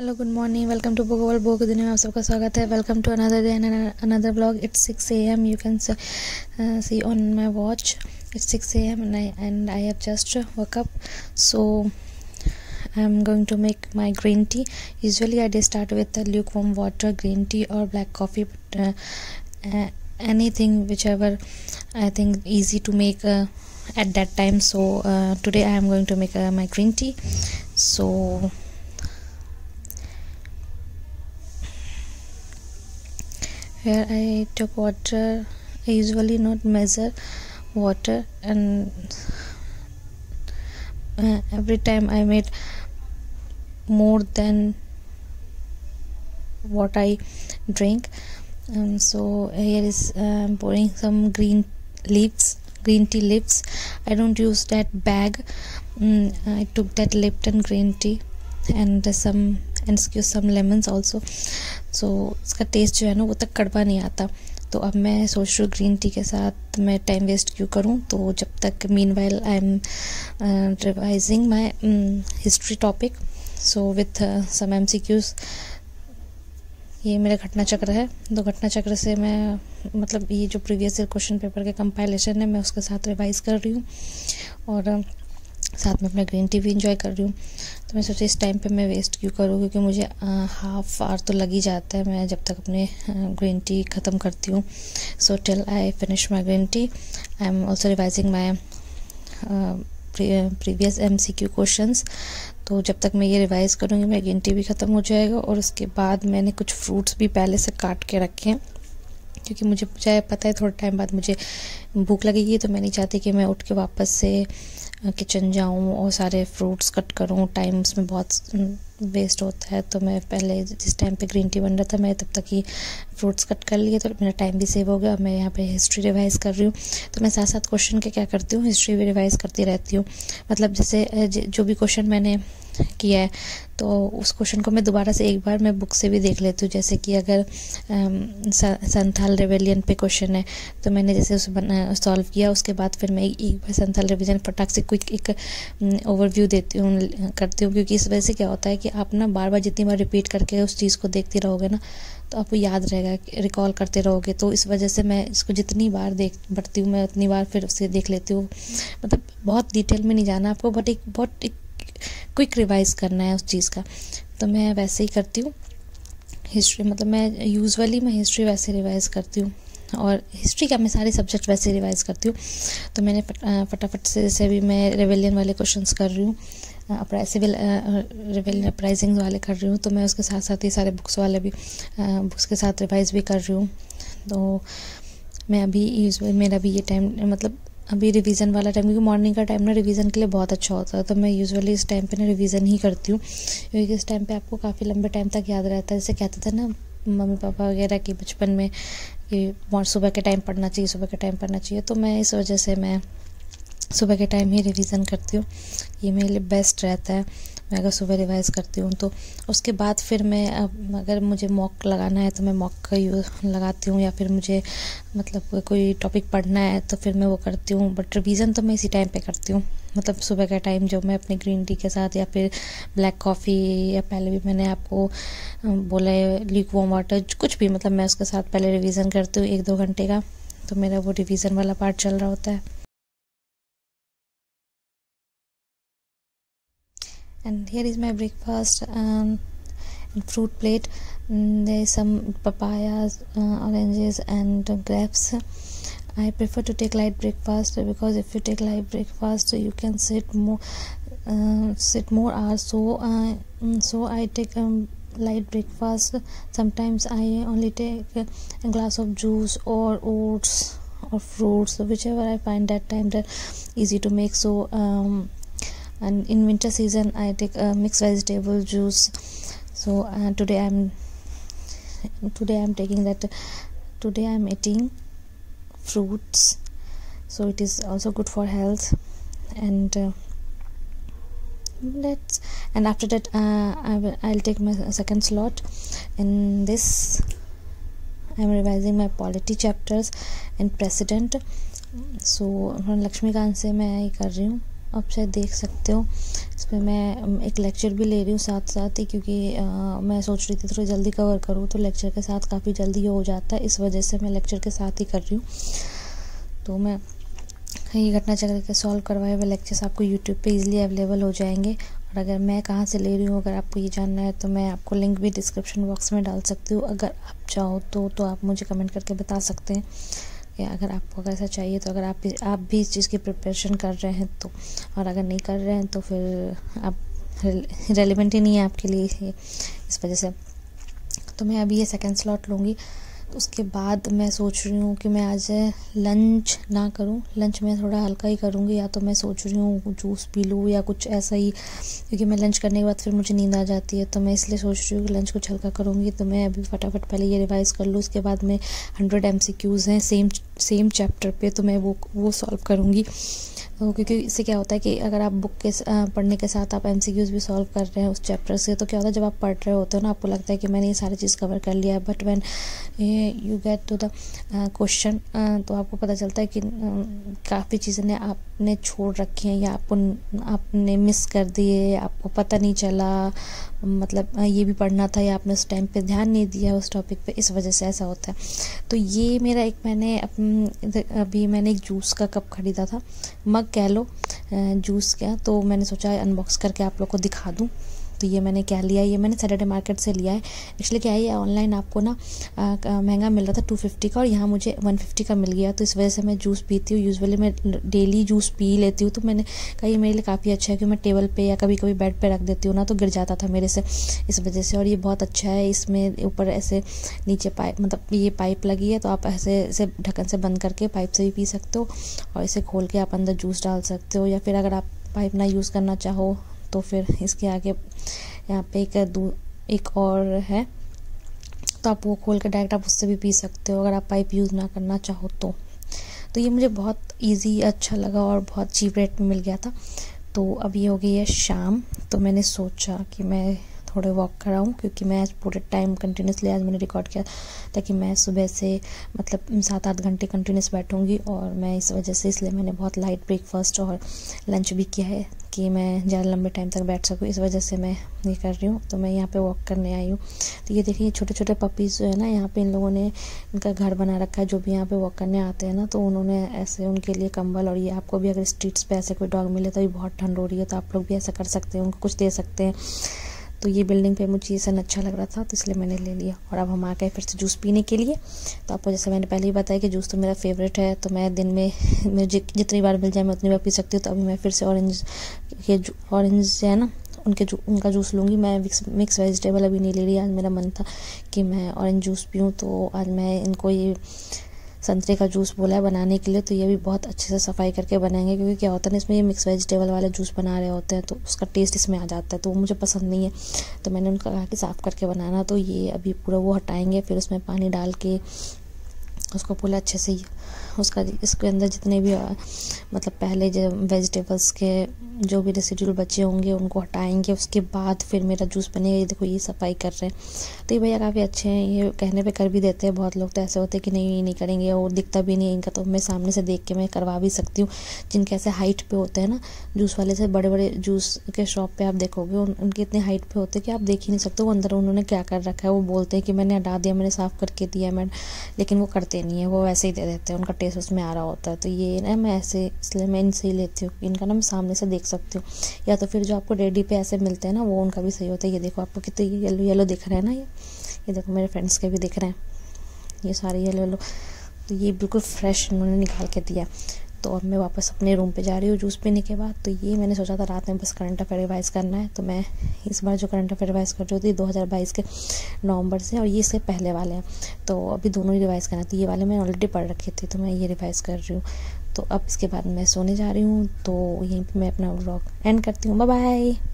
Hello good morning welcome to book world book दिन में आप सबका स्वागत है। Welcome to another day and another vlog. It's 6 AM you can see on my watch. It's 6 AM and I have just woke up, so I'm going to make my green tea. Usually I start with lukewarm water, green tea or black coffee, but anything whichever I think easy to make at that time. So today I am going to make my green tea. So here I took water. I usually not measure water, and every time I made more than what I drink. So here is pouring some green tea leaves. I don't use that bag. I took that Lipton green tea and some lemons also. So इसका test जो है ना वो तक कड़वा नहीं आता। तो अब मैं सोच रही हूँ ग्रीन टी के साथ मैं टाइम वेस्ट क्यों करूँ। तो जब तक meanwhile I am revising my history topic, so with some MCQs। ये मेरा घटना चक्र है। तो घटना चक्र से मैं मतलब ये जो प्रीवियस ईयर क्वेश्चन पेपर के कंपाइलेशन है मैं उसके साथ रिवाइज कर रही हूँ और साथ में अपना ग्रीन टी भी इंजॉय कर रही हूँ। तो मैं सोचा इस टाइम पे मैं वेस्ट क्यों करूँ, क्योंकि मुझे हाफ आवर तो लग ही जाता है मैं जब तक अपने ग्रीन टी ख़त्म करती हूँ। So till I finish my green T I am also revising my previous MCQ questions. तो जब तक मैं ये रिवाइज़ करूँगी मेरा ग्रीन टी भी ख़त्म हो जाएगा। और उसके बाद मैंने कुछ फ्रूट्स भी पहले से काट के रखे हैं, क्योंकि मुझे पता है थोड़ा टाइम बाद मुझे भूख लगेगी। तो मैं नहीं चाहती कि मैं उठ के वापस से किचन जाऊँ और सारे फ्रूट्स कट करूँ, टाइम उसमें बहुत वेस्ट होता है। तो मैं पहले जिस टाइम पे ग्रीन टी बन रहा था मैं तब तक ही फ्रूट्स कट कर लिए, तो मेरा टाइम भी सेव हो गया। मैं यहाँ पे हिस्ट्री रिवाइज़ कर रही हूँ। तो मैं साथ साथ क्वेश्चन के क्या करती हूँ, हिस्ट्री भी रिवाइज़ करती रहती हूँ। मतलब जैसे जो भी क्वेश्चन मैंने किया है तो उस क्वेश्चन को मैं दोबारा से एक बार मैं बुक से भी देख लेती हूँ। जैसे कि अगर संथाल रेवेलियन पे क्वेश्चन है तो मैंने जैसे उसे सॉल्व किया, उसके बाद फिर मैं एक बार संथाल रिवीजन फटाक से क्विक एक ओवरव्यू देती हूँ करती हूँ। क्योंकि इस वजह से क्या होता है कि आप ना बार बार जितनी बार रिपीट करके उस चीज़ को देखते रहोगे ना तो आपको याद रहेगा, रिकॉल करते रहोगे। तो इस वजह से मैं इसको जितनी बार बढ़ती हूँ मैं उतनी बार फिर उसे देख लेती हूँ। मतलब बहुत डिटेल में नहीं जाना आपको, बट बहुत क्विक रिवाइज़ करना है उस चीज़ का। तो मैं वैसे ही करती हूँ हिस्ट्री। मतलब मैं यूजुअली हिस्ट्री वैसे रिवाइज़ करती हूँ, और हिस्ट्री का मैं सारे सब्जेक्ट वैसे रिवाइज़ करती हूँ। तो मैंने फटाफट से जैसे भी मैं रेवेलियन वाले क्वेश्चंस कर रही हूँ, सिविल रेवेलियन अपराइजिंग वाले कर रही हूँ, तो मैं उसके साथ साथ ये सारे बुक्स वाले भी बुक्स के साथ रिवाइज़ भी कर रही हूँ। तो मैं अभी मेरा भी ये टाइम मतलब अभी रिवीजन वाला टाइम, क्योंकि मॉर्निंग का टाइम ना रिवीजन के लिए बहुत अच्छा होता है। तो मैं यूजुअली इस टाइम पे ना रिवीजन ही करती हूँ, क्योंकि इस टाइम पे आपको काफ़ी लंबे टाइम तक याद रहता है। जैसे कहते थे ना मम्मी पापा वगैरह कि बचपन में कि सुबह के टाइम पढ़ना चाहिए, सुबह के टाइम पढ़ना चाहिए। तो मैं इस वजह से मैं सुबह के टाइम ही रिवीजन करती हूँ। ये मेरे लिए बेस्ट रहता है मैं अगर सुबह रिवाइज़ करती हूँ। तो उसके बाद फिर मैं अगर मुझे मॉक लगाना है तो मैं मॉक का यूज़ लगाती हूँ, या फिर मुझे मतलब कोई टॉपिक पढ़ना है तो फिर मैं वो करती हूँ। बट रिवीजन तो मैं इसी टाइम पे करती हूँ, मतलब सुबह का टाइम जो मैं अपने ग्रीन टी के साथ या फिर ब्लैक कॉफ़ी, या पहले भी मैंने आपको बोला है ल्यूकवार्म वाटर, कुछ भी, मतलब मैं उसके साथ पहले रिवीजन करती हूँ 1-2 घंटे का। तो मेरा वो रिवीजन वाला पार्ट चल रहा होता है। And here is my breakfast and fruit plate. There is some papayas, oranges and grapes. I prefer to take light breakfast, because if you take light breakfast you can sit more hours. So I take light breakfast. Sometimes I only take a glass of juice or oats or fruits, whichever I find that time that easy to make. So and in winter season I take a mixed vegetable juice. So today I'm taking that. Today I'm eating fruits, so it is also good for health. And after that I'll take my second slot. In this I'm revising my polity chapters and precedent. So Laxmikant से मैं ये कर रही हूँ आप शायद देख सकते हो। इसमें मैं एक लेक्चर भी ले रही हूँ साथ साथ ही, क्योंकि मैं सोच रही थी थोड़ी जल्दी कवर करूँ, तो लेक्चर के साथ काफ़ी जल्दी हो जाता है, इस वजह से मैं लेक्चर के साथ ही कर रही हूँ। तो मैं ये घटना चक्र के सॉल्व करवाए हुए लेक्चर्स आपको यूट्यूब पे इजीली अवेलेबल हो जाएंगे। और अगर मैं कहाँ से ले रही हूँ, अगर आपको ये जानना है तो मैं आपको लिंक भी डिस्क्रिप्शन बॉक्स में डाल सकती हूँ। अगर आप चाहो तो आप मुझे कमेंट करके बता सकते हैं कि अगर आपको अगर ऐसा चाहिए, तो अगर आप भी इस चीज़ की प्रिपरेशन कर रहे हैं तो, और अगर नहीं कर रहे हैं तो फिर आप रेलिवेंट ही नहीं है आपके लिए इस वजह से। तो मैं अभी ये सेकंड स्लॉट लूँगी। तो उसके बाद मैं सोच रही हूँ कि मैं आज लंच ना करूँ, लंच मैं थोड़ा हल्का ही करूँगी, या तो मैं सोच रही हूँ जूस पी लूँ या कुछ ऐसा ही, क्योंकि मैं लंच करने के बाद फिर मुझे नींद आ जाती है। तो मैं इसलिए सोच रही हूँ कि लंच कुछ हल्का करूँगी। तो मैं अभी फटाफट पहले ये रिवाइज़ कर लूँ, उसके बाद में 100 MCQs हैं सेम चैप्टर पे, तो मैं वो सॉल्व करूँगी। तो क्योंकि इससे क्या होता है कि अगर आप बुक के पढ़ने के साथ आप MCQs भी सॉल्व कर रहे हैं उस चैप्टर से, तो क्या होता है जब आप पढ़ रहे होते हो ना, आपको लगता है कि मैंने ये सारी चीज़ कवर कर लिया है, but when you get to the question, तो आपको पता चलता है कि काफ़ी चीज़ें ने आपने छोड़ रखी हैं, या आपने मिस कर दिए, आपको पता नहीं चला, मतलब ये भी पढ़ना था, या आपने उस टाइम पे ध्यान नहीं दिया उस टॉपिक पे, इस वजह से ऐसा होता है। तो ये मेरा अभी मैंने एक जूस का कप खरीदा था, मग कह लो, जूस का, तो मैंने सोचा अनबॉक्स करके आप लोग को दिखा दूँ। तो ये मैंने क्या लिया, ये मैंने सैटरडे मार्केट से लिया है। एक्चुअली क्या है, ये ऑनलाइन आपको ना महंगा मिल रहा था 250 का, और यहाँ मुझे 150 का मिल गया। तो इस वजह से मैं जूस पीती हूँ, यूजुअली मैं डेली जूस पी लेती हूँ। तो मैंने कहा ये मेरे लिए काफ़ी अच्छा है कि मैं टेबल पे या कभी कभी बेड पे रख देती हूँ ना, तो गिर जाता था मेरे से, इस वजह से। और ये बहुत अच्छा है, इसमें ऊपर ऐसे नीचे पाइप, मतलब ये पाइप लगी है, तो आप ऐसे ढक्कन से बंद करके पाइप से भी पी सकते हो, और इसे खोल के आप अंदर जूस डाल सकते हो। या फिर अगर आप पाइप ना यूज़ करना चाहो तो फिर इसके आगे यहाँ पे एक और है, तो आप वो खोल के डायरेक्ट आप उससे भी पी सकते हो, अगर आप पाइप यूज़ ना करना चाहो तो ये मुझे बहुत इजी अच्छा लगा और बहुत चीप रेट में मिल गया था। तो अभी हो गई है शाम, तो मैंने सोचा कि मैं थोड़े वॉक कराऊँ, क्योंकि मैं आज पूरे टाइम कंटिन्यूसली आज मैंने रिकॉर्ड किया ताकि मैं सुबह से मतलब 7-8 घंटे कंटिन्यूस बैठूंगी, और मैं इस वजह से, इसलिए मैंने बहुत लाइट ब्रेकफास्ट और लंच भी किया है कि मैं ज़्यादा लंबे टाइम तक बैठ सकूँ, इस वजह से मैं ये कर रही हूँ। तो मैं यहाँ पे वॉक करने आई हूँ। तो ये देखिए, ये छोटे छोटे पपीज़ जो है ना, यहाँ पे इन लोगों ने इनका घर बना रखा है, जो भी यहाँ पे वॉक करने आते हैं ना, तो उन्होंने ऐसे उनके लिए कंबल, और ये आपको भी अगर स्ट्रीट्स पे ऐसे कोई डॉग मिले, तो अभी बहुत ठंड हो रही है, तो आप लोग भी ऐसा कर सकते हैं, उनको कुछ दे सकते हैं। तो ये बिल्डिंग पे मुझे ये सन अच्छा लग रहा था, तो इसलिए मैंने ले लिया। और अब हम आ गए फिर से जूस पीने के लिए। तो आपको जैसे मैंने पहले ही बताया कि जूस तो मेरा फेवरेट है, तो मैं दिन में मुझे जितनी बार मिल जाए मैं उतनी बार पी सकती हूँ। तो अभी मैं फिर से ऑरेंज है ना, उनका जूस लूँगी। मैं मिक्स वेजिटेबल अभी नहीं ले रही, आज मेरा मन था कि मैं ऑरेंज जूस पीऊँ, तो आज मैं इनको ये संतरे का जूस बोला है बनाने के लिए। तो ये भी बहुत अच्छे से सफाई करके बनाएंगे, क्योंकि क्या होता है ना, इसमें ये मिक्स वेजिटेबल वाला जूस बना रहे होते हैं, तो उसका टेस्ट इसमें आ जाता है, तो वो मुझे पसंद नहीं है। तो मैंने उनका कहा कि साफ़ करके बनाना, तो ये अभी पूरा वो हटाएंगे, फिर उसमें पानी डाल के उसको पूरा अच्छे से इसके अंदर जितने भी मतलब पहले जो वेजिटेबल्स के जो भी रेसिडुअल बचे होंगे उनको हटाएंगे, उसके बाद फिर मेरा जूस बनेगा। ये देखो, ये सफाई कर रहे हैं। तो ये भैया काफ़ी अच्छे हैं, ये कहने पे कर भी देते हैं। बहुत लोग तो ऐसे होते हैं कि नहीं करेंगे, और दिखता भी नहीं है इनका, तो मैं सामने से देख के मैं करवा भी सकती हूँ। जिनके ऐसे हाइट पे होते हैं ना जूस वाले से, बड़े बड़े जूस के शॉप पे आप देखोगे उनके इतने हाइट पे होते हैं कि आप देख ही नहीं सकते वो अंदर उन्होंने क्या कर रखा है। वो बोलते हैं कि मैंने हटा दिया, मैंने साफ़ करके दिया मैंने, लेकिन वो करते नहीं है, वो वैसे ही दे देते हैं, उनका टेस्ट उसमें आ रहा होता है। तो ये ना मैं ऐसे, इसलिए मैं इनसे ही लेती हूँ, इनका ना मैं सामने से देख सकती हूँ। या तो फिर जो आपको रेडी पे ऐसे मिलते हैं ना, वो उनका भी सही होता है। ये देखो, आपको कितने येलो येलो दिख रहे हैं ना, ये देखो मेरे फ्रेंड्स के भी दिख रहे हैं, ये सारे येलो येलो। तो ये बिल्कुल फ्रेश उन्होंने निकाल के दिया। तो अब मैं वापस अपने रूम पे जा रही हूँ जूस पीने के बाद। तो ये मैंने सोचा था रात में बस करंट अफेयर रिवाइज करना है, तो मैं इस बार जो करंट अफेयर रिवाइज कर रही थी 2022 के नवंबर से, और ये इससे पहले वाले हैं, तो अभी दोनों ही रिवाइज करना थी। ये वाले मैं ऑलरेडी पढ़ रखी थी, तो मैं ये रिवाइज कर रही हूँ। तो अब इसके बाद मैं सोने जा रही हूँ। तो यहीं पर मैं अपना व्लॉग एंड करती हूँ। Bye bye.